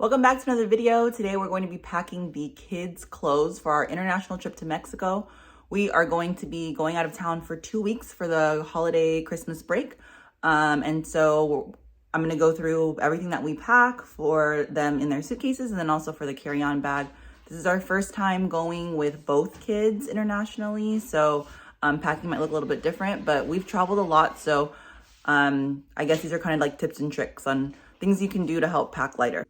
Welcome back to another video. Today we're going to be packing the kids' clothes for our international trip to Mexico. We are going to be going out of town for 2 weeks for the holiday Christmas break. And so I'm going to go through everything that we pack for them in their suitcases and then also for the carry-on bag. This is our first time going with both kids internationally, so packing might look a little bit different, but we've traveled a lot, so I guess these are kind of like tips and tricks on things you can do to help pack lighter.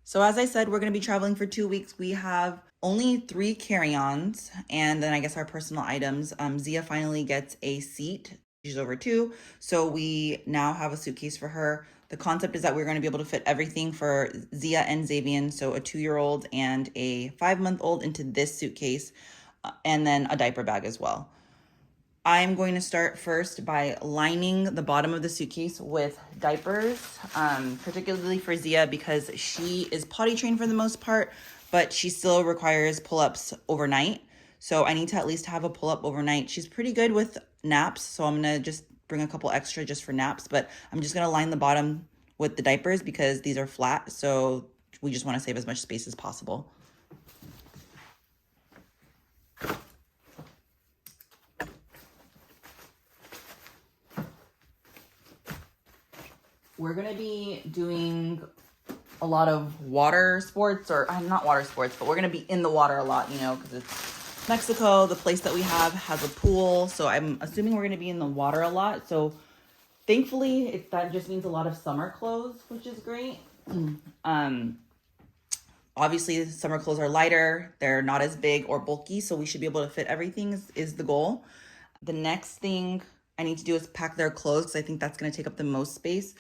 So as I said, we're going to be traveling for 2 weeks. We have only 3 carry-ons and then I guess our personal items. Zia finally gets a seat. She's over 2. So we now have a suitcase for her. The concept is that we're going to be able to fit everything for Zia and Xavier, so a 2-year-old and a 5-month-old into this suitcase, and then a diaper bag as well. I'm going to start first by lining the bottom of the suitcase with diapers, particularly for Zia because she is potty trained for the most part, but she still requires pull-ups overnight. So I need to at least have a pull-up overnight. She's pretty good with naps, so I'm going to just bring a couple extra just for naps, but I'm just going to line the bottom with the diapers because these are flat, so we just want to save as much space as possible. We're going to be doing a lot of water sports, or not water sports, but we're going to be in the water a lot, you know, because it's Mexico. The place that we have has a pool, so I'm assuming we're going to be in the water a lot. So thankfully, that just means a lot of summer clothes, which is great. Obviously, summer clothes are lighter. They're not as big or bulky, so we should be able to fit everything is the goal. The next thing I need to do is pack their clothes because I think that's going to take up the most space.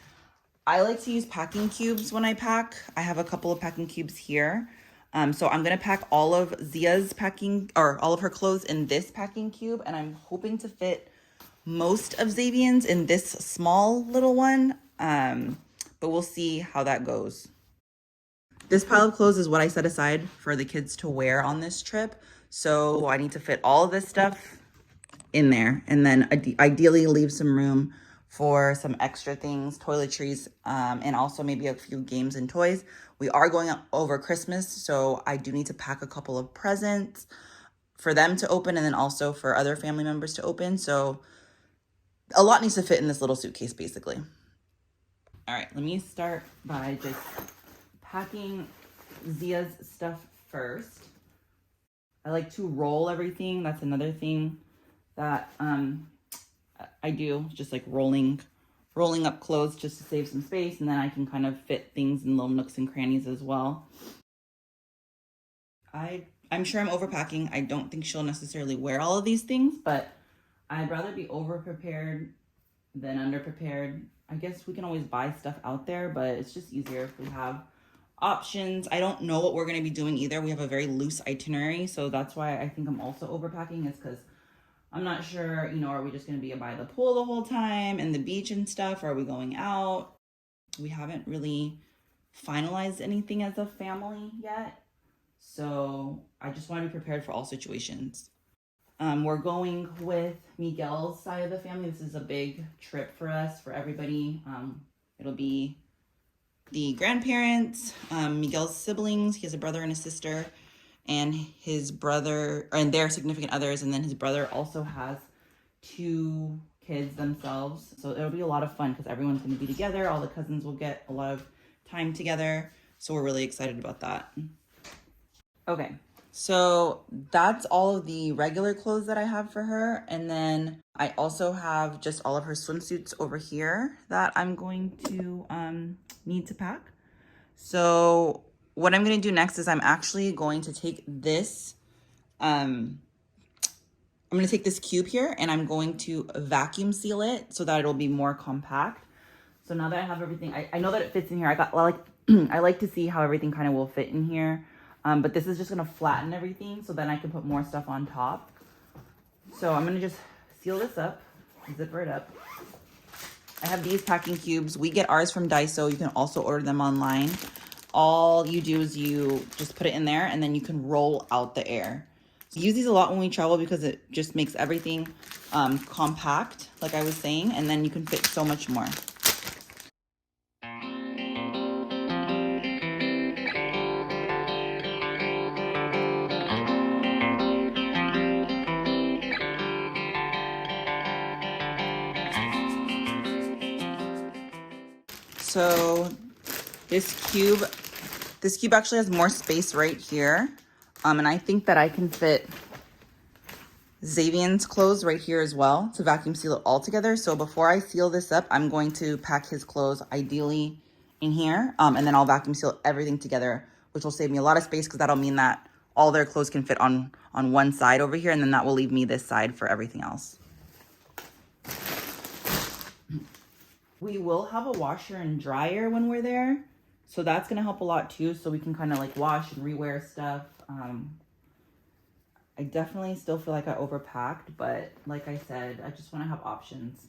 I like to use packing cubes when I pack. I have a couple of packing cubes here. So I'm going to pack all of Zia's all of her clothes in this packing cube. And I'm hoping to fit most of Xavier's in this small little one. But we'll see how that goes. This pile of clothes is what I set aside for the kids to wear on this trip. So I need to fit all of this stuff in there. And then ideally leave some room for some extra things, toiletries, and also maybe a few games and toys. We are going over Christmas, so I do need to pack a couple of presents for them to open and then also for other family members to open. So a lot needs to fit in this little suitcase, basically. All right, let me start by just packing Zia's stuff first. I like to roll everything. That's another thing that I do, just like rolling up clothes just to save some space, and then I can kind of fit things in little nooks and crannies as well. I'm sure I'm overpacking. I don't think she'll necessarily wear all of these things, but I'd rather be over prepared than under prepared. I guess we can always buy stuff out there, but it's just easier if we have options. I don't know what we're going to be doing either. We have a very loose itinerary, so that's why I think I'm also overpacking, is because I'm not sure, you know, are we just going to be by the pool the whole time and the beach and stuff? Or are we going out? We haven't really finalized anything as a family yet. So I just want to be prepared for all situations. We're going with Miguel's side of the family. This is a big trip for us, for everybody. It'll be the grandparents, Miguel's siblings. He has a brother and a sister, and his brother, and their significant others, and then his brother also has 2 kids themselves. So it'll be a lot of fun because everyone's going to be together. All the cousins will get a lot of time together. So we're really excited about that. Okay, so that's all of the regular clothes that I have for her. And then I also have just all of her swimsuits over here that I'm going to need to pack. So what I'm going to do next is I'm actually going to take this, I'm going to take this cube here and I'm going to vacuum seal it so that it'll be more compact. So now that I have everything, I know that it fits in here. I like to see how everything kind of will fit in here. But this is just going to flatten everything so then I can put more stuff on top. So I'm going to just seal this up, zipper it up. I have these packing cubes. We get ours from Daiso. You can also order them online. All you do is you just put it in there and then you can roll out the air. So use these a lot when we travel because it just makes everything compact, like I was saying, and then you can fit so much more. So this cube actually has more space right here. And I think that I can fit Xavier's clothes right here as well to vacuum seal it all together. So before I seal this up, I'm going to pack his clothes ideally in here. And then I'll vacuum seal everything together, which will save me a lot of space because that'll mean that all their clothes can fit on one side over here. And then that will leave me this side for everything else. We will have a washer and dryer when we're there. So that's gonna help a lot too. So we can kind of like wash and rewear stuff. I definitely still feel like I overpacked, but like I said, I just want to have options.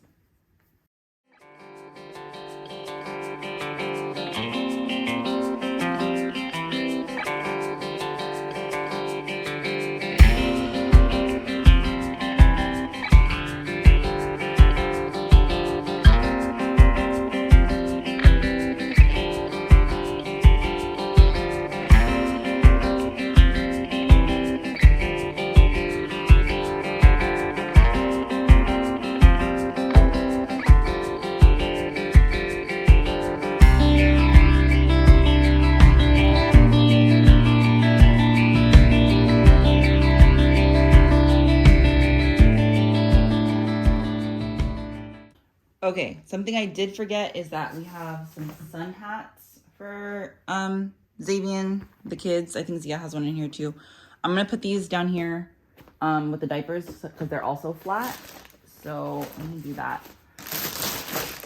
Okay, something I did forget is that we have some sun hats for Xavier, the kids. I think Zia has one in here too. I'm gonna put these down here with the diapers because they're also flat. So let me do that.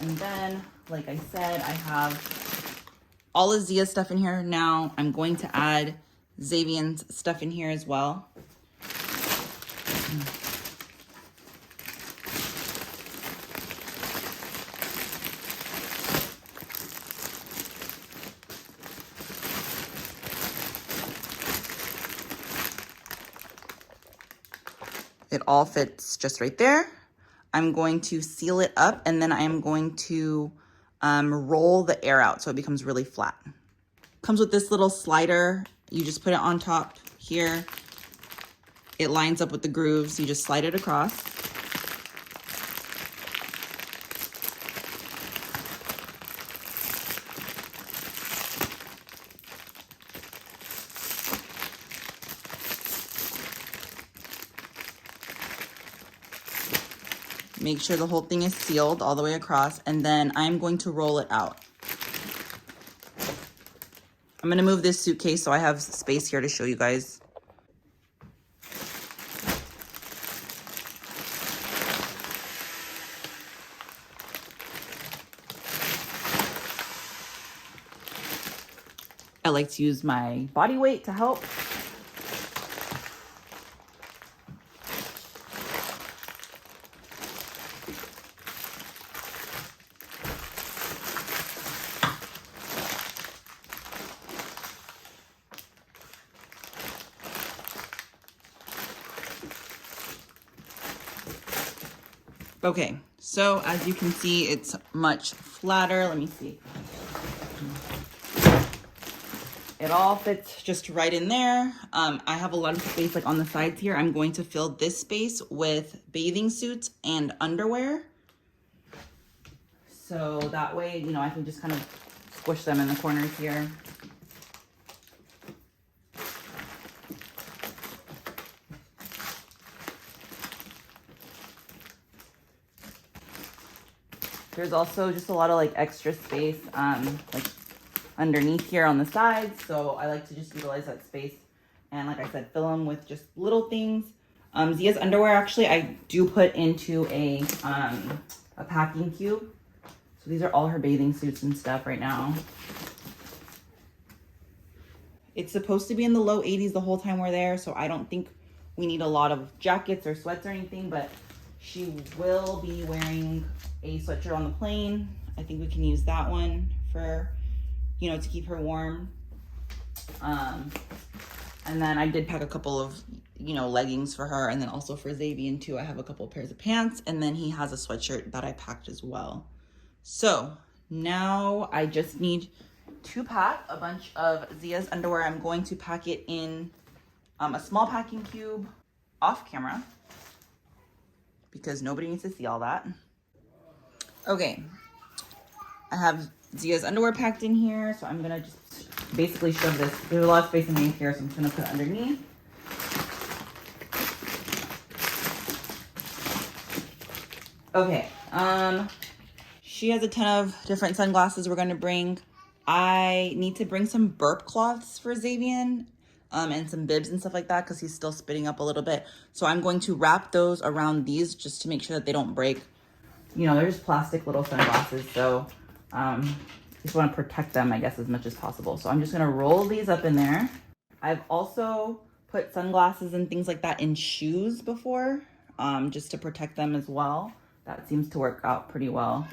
And then, like I said, I have all of Zia's stuff in here now. I'm going to add Xavier's stuff in here as well. It all fits just right there. I'm going to seal it up and then I am going to roll the air out so it becomes really flat. Comes with this little slider. You just put it on top here. It lines up with the grooves. You just slide it across. Make sure the whole thing is sealed all the way across, and then I'm going to roll it out. I'm gonna move this suitcase so I have space here to show you guys. I like to use my body weight to help. Okay, so as you can see, it's much flatter. Let me see. It all fits just right in there. I have a lot of space like on the sides here. I'm going to fill this space with bathing suits and underwear. So that way, you know, I can just kind of squish them in the corners here. There's also just a lot of like extra space like underneath here on the sides. So I like to just utilize that space. And like I said, fill them with just little things. Zia's underwear, actually, I do put into a packing cube. So these are all her bathing suits and stuff right now. It's supposed to be in the low 80s the whole time we're there. So I don't think we need a lot of jackets or sweats or anything, but she will be wearing a sweatshirt on the plane. I think we can use that one for, you know, to keep her warm. And then I did pack a couple of, you know, leggings for her, and then also for Xavier too. I have a couple of pairs of pants, and then he has a sweatshirt that I packed as well. So now I just need to pack a bunch of Zia's underwear. I'm going to pack it in a small packing cube off camera because nobody needs to see all that. Okay, I have Zia's underwear packed in here, so I'm gonna just basically shove this. There's a lot of space in here, so I'm just gonna put it underneath. Okay, she has a ton of different sunglasses we're gonna bring. I need to bring some burp cloths for Xavier, and some bibs and stuff like that because he's still spitting up a little bit. So I'm going to wrap those around these just to make sure that they don't break. You know, they're just plastic little sunglasses, so just want to protect them, I guess, as much as possible. So I'm just gonna roll these up in there. I've also put sunglasses and things like that in shoes before, just to protect them as well. That seems to work out pretty well.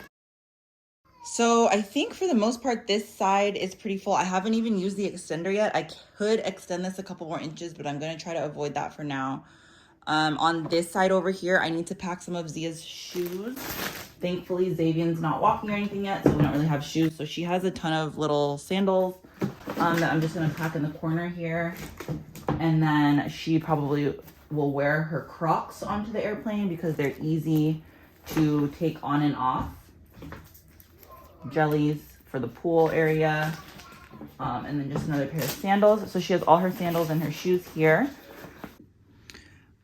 So I think for the most part, this side is pretty full. I haven't even used the extender yet. I could extend this a couple more inches, but I'm gonna try to avoid that for now. On this side over here, I need to pack some of Zia's shoes. Thankfully, Xavier's not walking or anything yet, so we don't really have shoes. So she has a ton of little sandals that I'm just gonna pack in the corner here. And then she probably will wear her Crocs onto the airplane because they're easy to take on and off. Jellies for the pool area. And then just another pair of sandals. So she has all her sandals and her shoes here.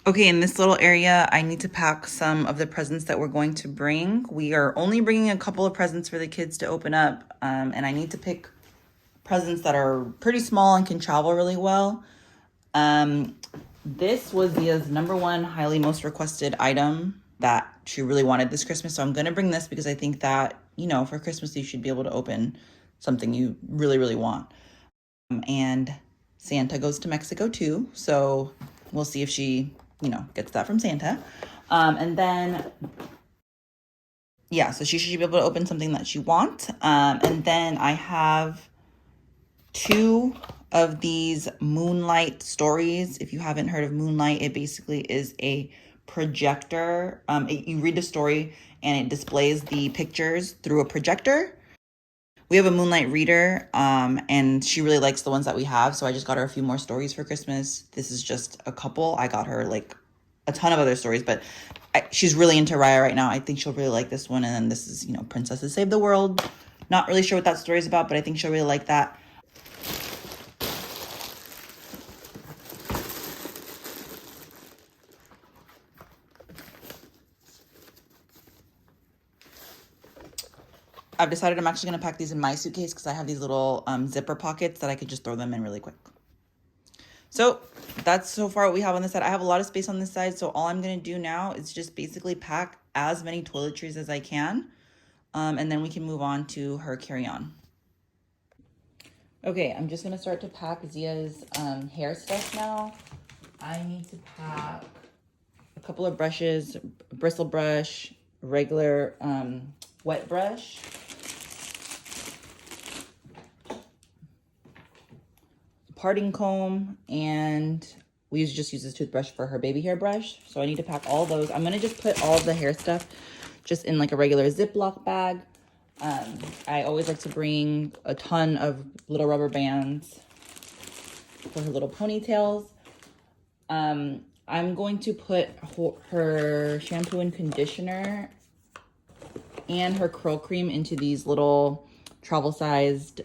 Okay, in this little area, I need to pack some of the presents that we're going to bring. We are only bringing a couple of presents for the kids to open up, and I need to pick presents that are pretty small and can travel really well. This was Zia's #1 highly most requested item that she really wanted this Christmas, so I'm going to bring this because I think that, you know, for Christmas, you should be able to open something you really, really want. And Santa goes to Mexico too, so we'll see if she, you know, gets that from Santa. And then, yeah, so she should be able to open something that she wants. And then I have 2 of these Moonlight stories. If you haven't heard of Moonlight, it basically is a projector. You read the story and it displays the pictures through a projector. We have a Moonlight reader, and she really likes the ones that we have. So I just got her a few more stories for Christmas. This is just a couple. I got her like a ton of other stories, but she's really into Raya right now. I think she'll really like this one. And then this is, you know, Princesses Save the World. Not really sure what that story is about, but I think she'll really like that. I've decided I'm actually going to pack these in my suitcase because I have these little zipper pockets that I could just throw them in really quick. So that's so far what we have on this side. I have a lot of space on this side, so all I'm going to do now is just basically pack as many toiletries as I can, and then we can move on to her carry-on. Okay, I'm just going to start to pack Zia's hair stuff now. I need to pack a couple of brushes, bristle brush, regular wet brush, parting comb, and we just use this toothbrush for her baby hair brush. So I need to pack all those. I'm gonna just put all the hair stuff just in like a regular Ziploc bag. I always like to bring a ton of little rubber bands for her little ponytails. I'm going to put her shampoo and conditioner and her curl cream into these little travel-sized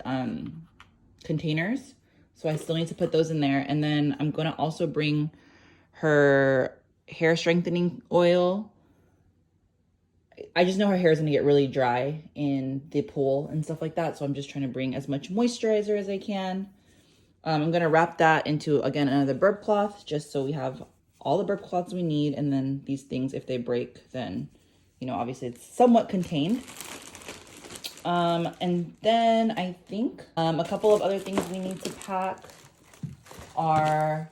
containers. So I still need to put those in there. And then I'm going to also bring her hair strengthening oil. I just know her hair is going to get really dry in the pool and stuff like that. So I'm just trying to bring as much moisturizer as I can. I'm going to wrap that into, again, another burp cloth, just so we have all the burp cloths we need. And then these things, if they break, then, you know, obviously it's somewhat contained. And then I think a couple of other things we need to pack are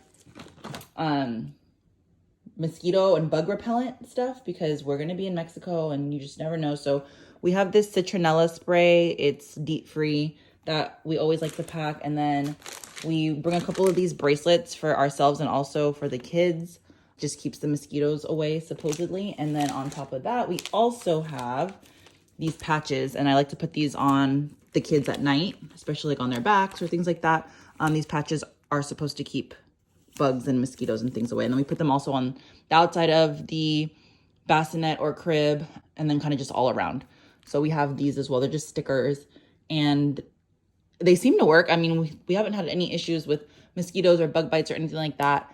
mosquito and bug repellent stuff, because we're going to be in Mexico and you just never know. So we have this citronella spray. It's DEET free that we always like to pack. And then we bring a couple of these bracelets for ourselves and also for the kids. Just keeps the mosquitoes away, supposedly. And then on top of that, we also have these patches, and I like to put these on the kids at night, especially like on their backs or things like that. These patches are supposed to keep bugs and mosquitoes and things away. And then we put them also on the outside of the bassinet or crib, and then kind of just all around. So we have these as well. They're just stickers, and they seem to work. I mean, we haven't had any issues with mosquitoes or bug bites or anything like that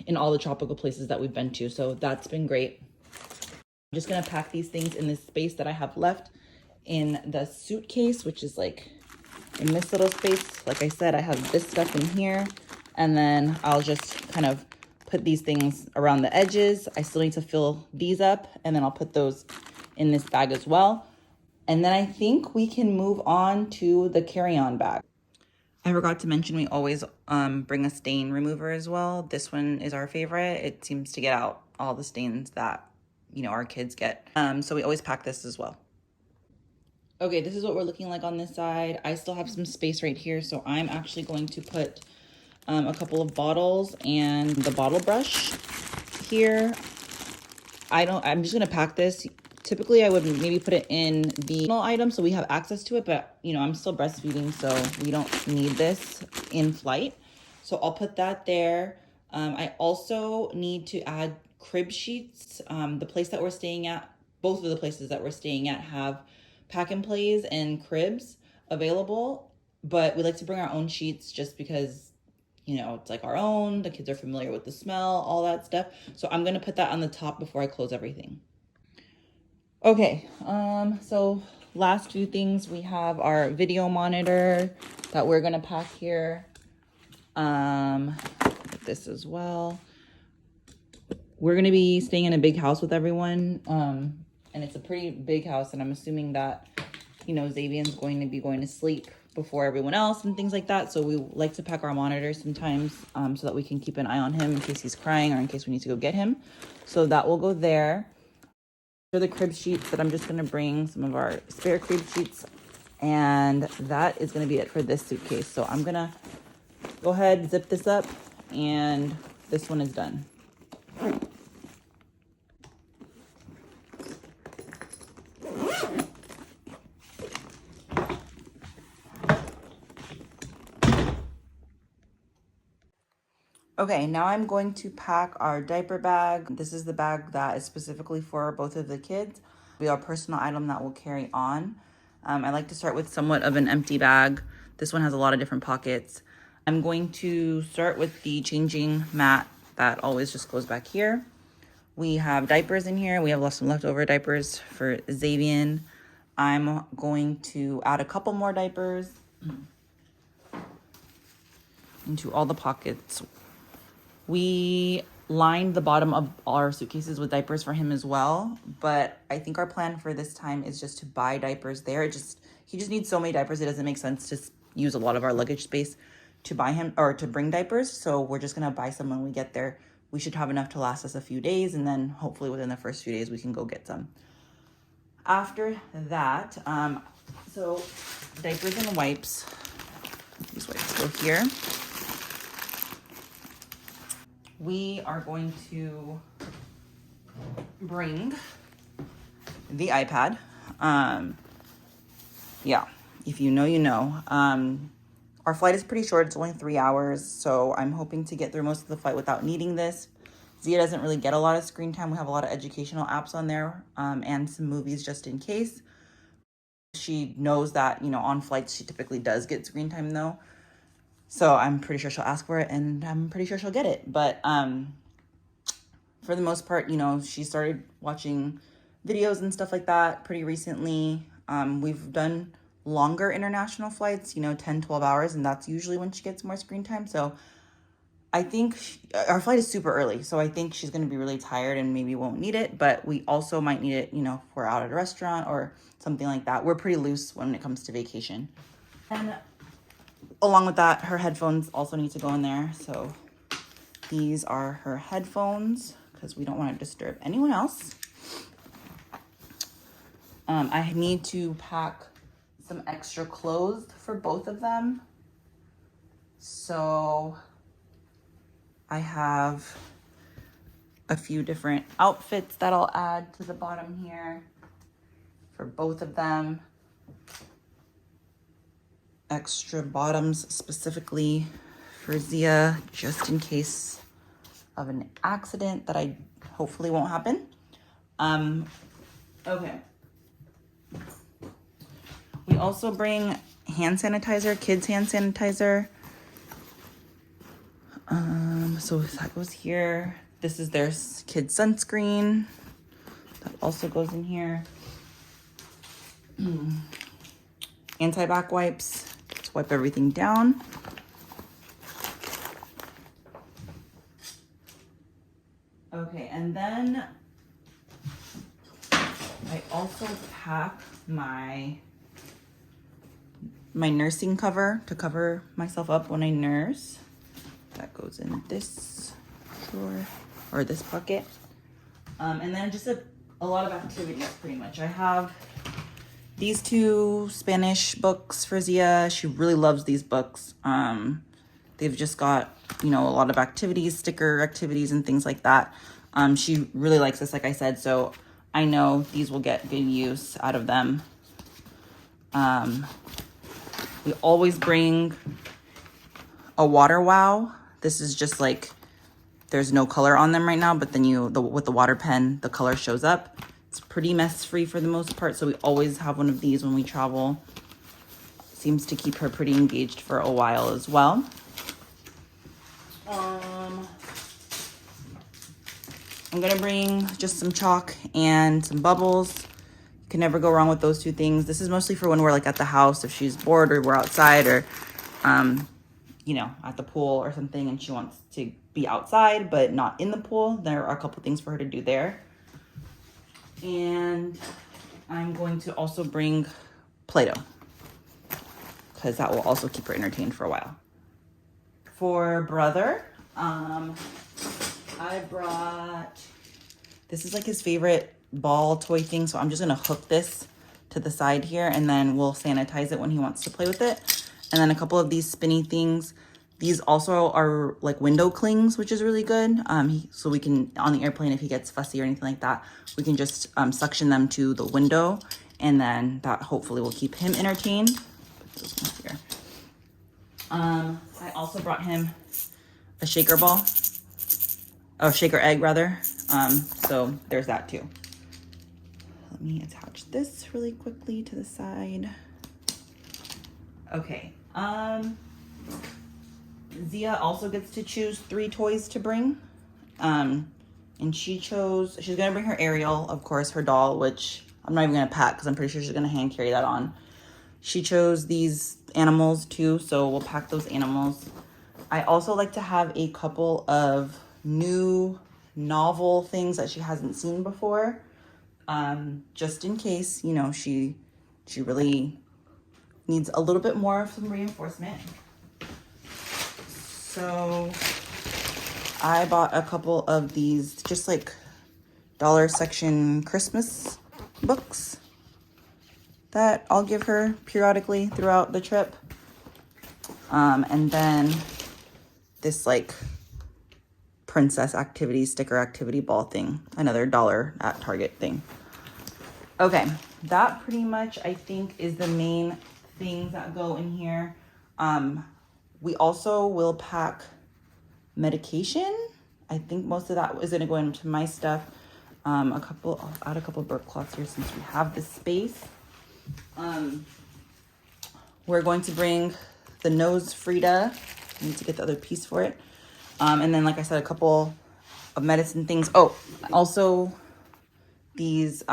in all the tropical places that we've been to. So that's been great. I'm just gonna pack these things in this space that I have left in the suitcase, which is like in this little space. Like I said, I have this stuff in here, and then I'll just kind of put these things around the edges. I still need to fill these up, and then I'll put those in this bag as well. And then I think we can move on to the carry-on bag. I forgot to mention we always bring a stain remover as well. This one is our favorite. It seems to get out all the stains that, you know, our kids get. So we always pack this as well. Okay, this is what we're looking like on this side. I still have some space right here, so I'm actually going to put a couple of bottles and the bottle brush here. I'm just gonna pack this. Typically, I would maybe put it in the item so we have access to it, but you know, I'm still breastfeeding, so we don't need this in flight. So I'll put that there. I also need to add crib sheets. The place that we're staying at, both of the places that we're staying at have pack and plays and cribs available, but we like to bring our own sheets just because, you know, it's like our own, the kids are familiar with the smell, all that stuff. So I'm gonna put that on the top before I close everything. Okay, so last few things, we have our video monitor that we're gonna pack here. This as well. We're gonna be staying in a big house with everyone, and it's a pretty big house, and I'm assuming that, you know, Xavier's going to be going to sleep before everyone else and things like that. So we like to pack our monitors sometimes so that we can keep an eye on him in case he's crying or in case we need to go get him. So that will go there. For the crib sheets that I'm just gonna bring some of our spare crib sheets, and that is gonna be it for this suitcase. So I'm gonna go ahead, zip this up, and this one is done. Okay, now I'm going to pack our diaper bag. This is the bag that is specifically for both of the kids. We have a personal item that we'll carry on. I like to start with somewhat of an empty bag. This one has a lot of different pockets. I'm going to start with the changing mat that always just goes back here. We have diapers in here. We have some leftover diapers for Xavier. I'm going to add a couple more diapers into all the pockets. We lined the bottom of our suitcases with diapers for him as well, but I think our plan for this time is just to buy diapers there. He just needs so many diapers, it doesn't make sense to use a lot of our luggage space to buy him or to bring diapers. So we're just gonna buy some when we get there. We should have enough to last us a few days, and then hopefully within the first few days we can go get some. After that, so diapers and wipes. These wipes go here. We are going to bring the iPad. Yeah, if you know, you know. Our flight is pretty short. It's only 3 hours, so I'm hoping to get through most of the flight without needing this. Zia doesn't really get a lot of screen time. We have a lot of educational apps on there, and some movies just in case. She knows that, you know, on flights she typically does get screen time though. So I'm pretty sure she'll ask for it, and I'm pretty sure she'll get it. But for the most part, you know, she started watching videos and stuff like that pretty recently. We've done longer international flights, you know, 10, 12 hours, and that's usually when she gets more screen time. So I think our flight is super early, so I think she's going to be really tired and maybe won't need it, but we also might need it, you know, if we're out at a restaurant or something like that. We're pretty loose when it comes to vacation. And along with that, her headphones also need to go in there. So these are her headphones because we don't want to disturb anyone else. I need to pack some extra clothes for both of them. So I have a few different outfits that I'll add to the bottom here for both of them. Extra bottoms specifically for Zia, just in case of an accident that I hopefully won't happen. Okay. We also bring hand sanitizer, kids hand sanitizer. So that goes here. This is their kids sunscreen. That also goes in here. Anti-back wipes to wipe everything down. Okay, and then I also pack my nursing cover to cover myself up when I nurse. That goes in this drawer or this bucket. And then just a lot of activities pretty much. I have these 2 Spanish books for Zia. She really loves these books. They've just got, you know, a lot of activities, sticker activities and things like that. She really likes this, like I said, so I know these will get good use out of them. We always bring a water wow. This is just like, there's no color on them right now, but then with the water pen, the color shows up. It's pretty mess free for the most part, so we always have one of these when we travel. Seems to keep her pretty engaged for a while as well. I'm gonna bring just some chalk and some bubbles. You can never go wrong with those 2 things. This is mostly for when we're like at the house, if she's bored or we're outside or, you know, at the pool or something and she wants to be outside but not in the pool. There are a couple things for her to do there. And I'm going to also bring Play-Doh because that will also keep her entertained for a while. For brother, I brought, this is like his favorite ball toy thing, so I'm just gonna hook this to the side here and then we'll sanitize it when he wants to play with it. And then a couple of these spinny things. These also are like window clings, which is really good. So we can, on the airplane, if he gets fussy or anything like that, we can just suction them to the window and then that hopefully will keep him entertained. Put those ones here. I also brought him a shaker ball. Oh, shaker egg rather. So there's that too. Let me attach this really quickly to the side. Okay. Zia also gets to choose 3 toys to bring. And she's gonna bring her Ariel, of course, her doll, which I'm not even gonna pack because I'm pretty sure she's gonna hand carry that on. She chose these animals too, so we'll pack those animals. I also like to have a couple of new novel things that she hasn't seen before, just in case, you know, she really needs a little bit more of some reinforcement. So I bought a couple of these just like dollar section Christmas books that I'll give her periodically throughout the trip. And then this like princess activity, sticker activity ball thing, another $1 at Target thing. Okay, that pretty much I think is the main things that go in here. We also will pack medication. I think most of that is gonna go into my stuff. I'll add a couple burp cloths here since we have the space. We're going to bring the nose Frida. I need to get the other piece for it. And then, like I said, a couple of medicine things. Oh, also these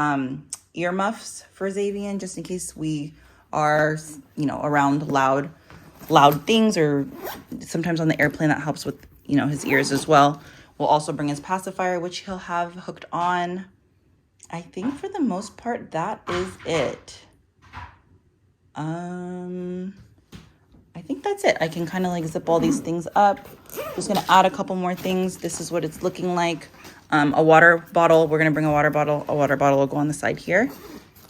earmuffs for Xavian, just in case we are, you know, around loud things, or sometimes on the airplane that helps with, you know, his ears as well. We'll also bring his pacifier, which he'll have hooked on. I think for the most part, that is it. I think that's it. I can kind of like zip all these things up. Just gonna add a couple more things. This is what it's looking like. A water bottle. We're gonna bring a water bottle. A water bottle will go on the side here.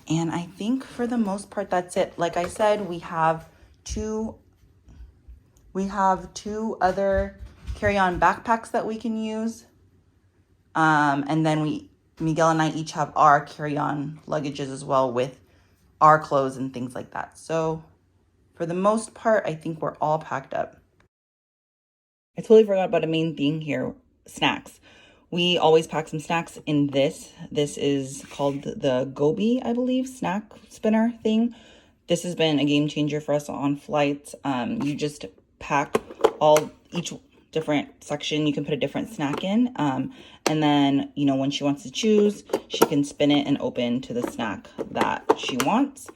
And I think for the most part, that's it. Like I said, we have two other carry-on backpacks that we can use. And then Miguel and I each have our carry-on luggages as well with our clothes and things like that. So for the most part, I think we're all packed up. I totally forgot about a main thing here, snacks. We always pack some snacks in this. This is called the Gobi, I believe, snack spinner thing. This has been a game changer for us on flights. You just pack each different section, you can put a different snack in. And then, you know, when she wants to choose, she can spin it and open to the snack that she wants.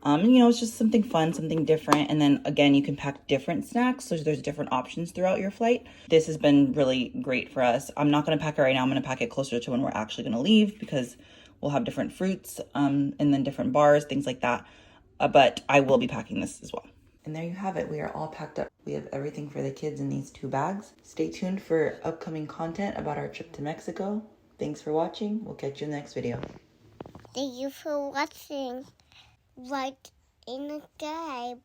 And, you know, it's just something fun, something different. And then again, you can pack different snacks. So there's different options throughout your flight. This has been really great for us. I'm not going to pack it right now. I'm going to pack it closer to when we're actually going to leave, because we'll have different fruits, and then different bars, things like that. But I will be packing this as well. And there you have it. We are all packed up. We have everything for the kids in these 2 bags. Stay tuned for upcoming content about our trip to Mexico. Thanks for watching. We'll catch you in the next video. Thank you for watching. Like and subscribe.